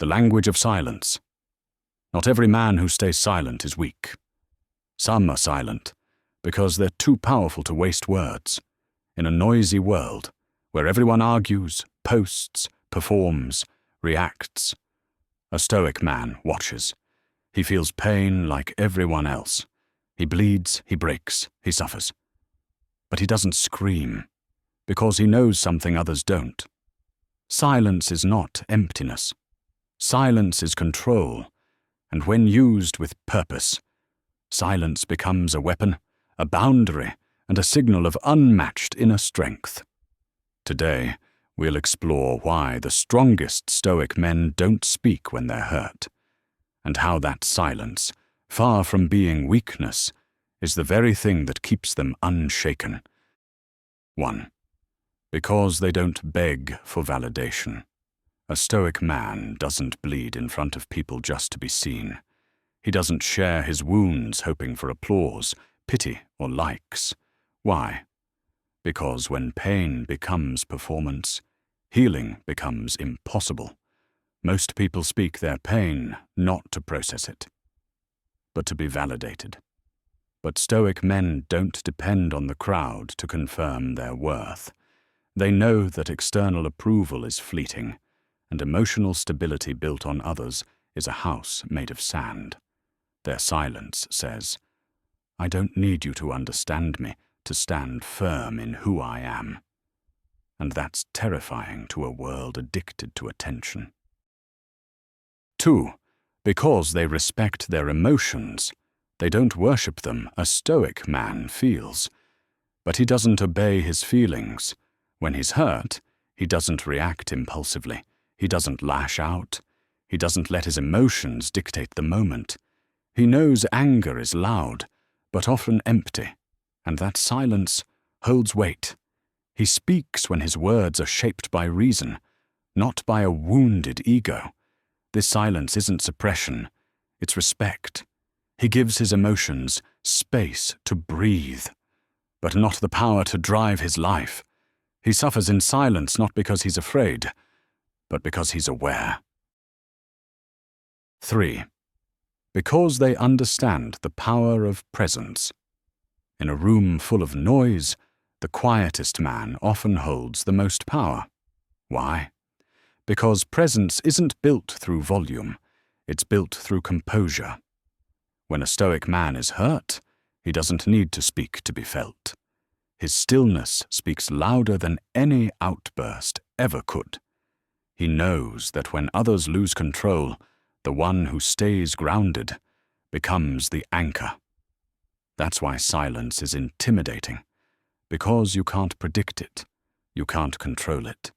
The language of silence. Not every man who stays silent is weak. Some are silent because they're too powerful to waste words. In a noisy world, where everyone argues, posts, performs, reacts, a Stoic man watches. He feels pain like everyone else. He bleeds, he breaks, he suffers. But he doesn't scream, because he knows something others don't. Silence is not emptiness. Silence is control, and when used with purpose, silence becomes a weapon, a boundary, and a signal of unmatched inner strength. Today, we'll explore why the strongest Stoic men don't speak when they're hurt, and how that silence, far from being weakness, is the very thing that keeps them unshaken. 1. Because they don't beg for validation. A Stoic man doesn't bleed in front of people just to be seen. He doesn't share his wounds hoping for applause, pity, or likes. Why? Because when pain becomes performance, healing becomes impossible. Most people speak their pain not to process it, but to be validated. But Stoic men don't depend on the crowd to confirm their worth. They know that external approval is fleeting, and emotional stability built on others is a house made of sand. Their silence says, "I don't need you to understand me to stand firm in who I am." And that's terrifying to a world addicted to attention. 2. Because they respect their emotions. They don't worship them. A Stoic man feels, but he doesn't obey his feelings. When he's hurt, he doesn't react impulsively. He doesn't lash out. He doesn't let his emotions dictate the moment. He knows anger is loud, but often empty, and that silence holds weight. He speaks when his words are shaped by reason, not by a wounded ego. This silence isn't suppression, it's respect. He gives his emotions space to breathe, but not the power to drive his life. He suffers in silence not because he's afraid, but because he's aware. 3. Because they understand the power of presence. In a room full of noise, the quietest man often holds the most power. Why? Because presence isn't built through volume, it's built through composure. When a Stoic man is hurt, he doesn't need to speak to be felt. His stillness speaks louder than any outburst ever could. He knows that when others lose control, the one who stays grounded becomes the anchor. That's why silence is intimidating, because you can't predict it, you can't control it,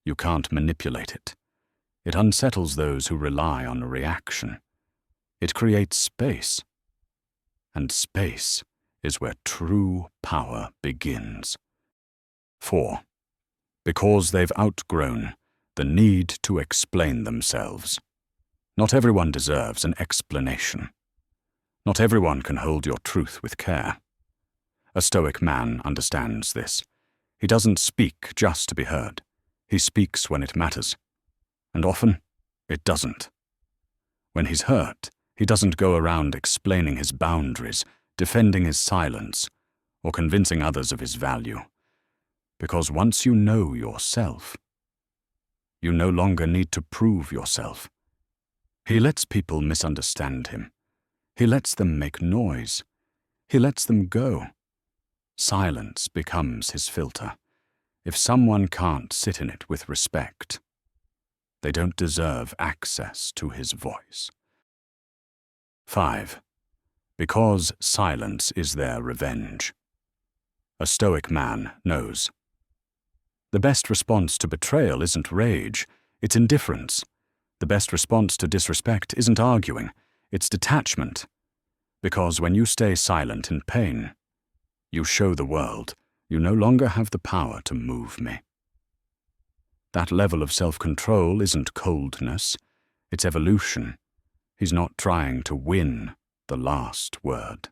you can't manipulate it. It unsettles those who rely on a reaction. It creates space, and space is where true power begins. 4. Because they've outgrown the need to explain themselves. Not everyone deserves an explanation. Not everyone can hold your truth with care. A Stoic man understands this. He doesn't speak just to be heard. He speaks when it matters. And often, it doesn't. When he's hurt, he doesn't go around explaining his boundaries, defending his silence, or convincing others of his value. Because once you know yourself, you no longer need to prove yourself. He lets people misunderstand him. He lets them make noise. He lets them go. Silence becomes his filter. If someone can't sit in it with respect, they don't deserve access to his voice. 5. Because silence is their revenge. A Stoic man knows. The best response to betrayal isn't rage, it's indifference. The best response to disrespect isn't arguing, it's detachment. Because when you stay silent in pain, you show the world you no longer have the power to move me. That level of self-control isn't coldness, it's evolution. He's not trying to win the last word.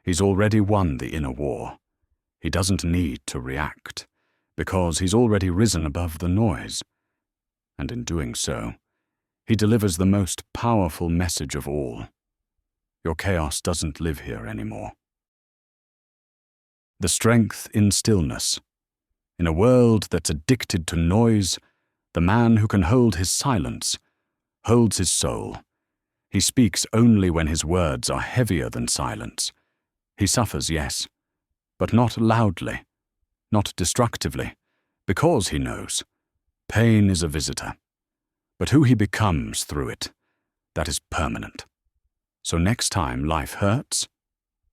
He's already won the inner war. He doesn't need to react, because he's already risen above the noise. And in doing so, He delivers the most powerful message of all. Your chaos doesn't live here anymore. The strength in stillness. In a world that's addicted to noise, the man who can hold his silence holds his soul. He speaks only when his words are heavier than silence. He suffers, yes, but not loudly, not destructively, because he knows. Pain is a visitor, but who he becomes through it, that is permanent. So next time life hurts,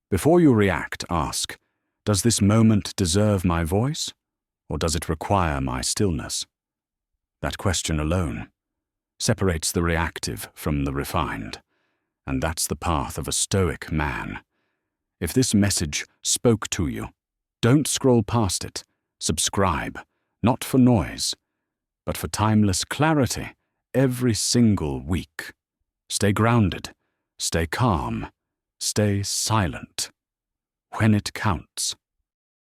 before you react, ask, does this moment deserve my voice, or does it require my stillness? That question alone separates the reactive from the refined, and that's the path of a Stoic man. If this message spoke to you, don't scroll past it. Subscribe, not for noise, but for timeless clarity every single week. Stay grounded, stay calm, stay silent when it counts.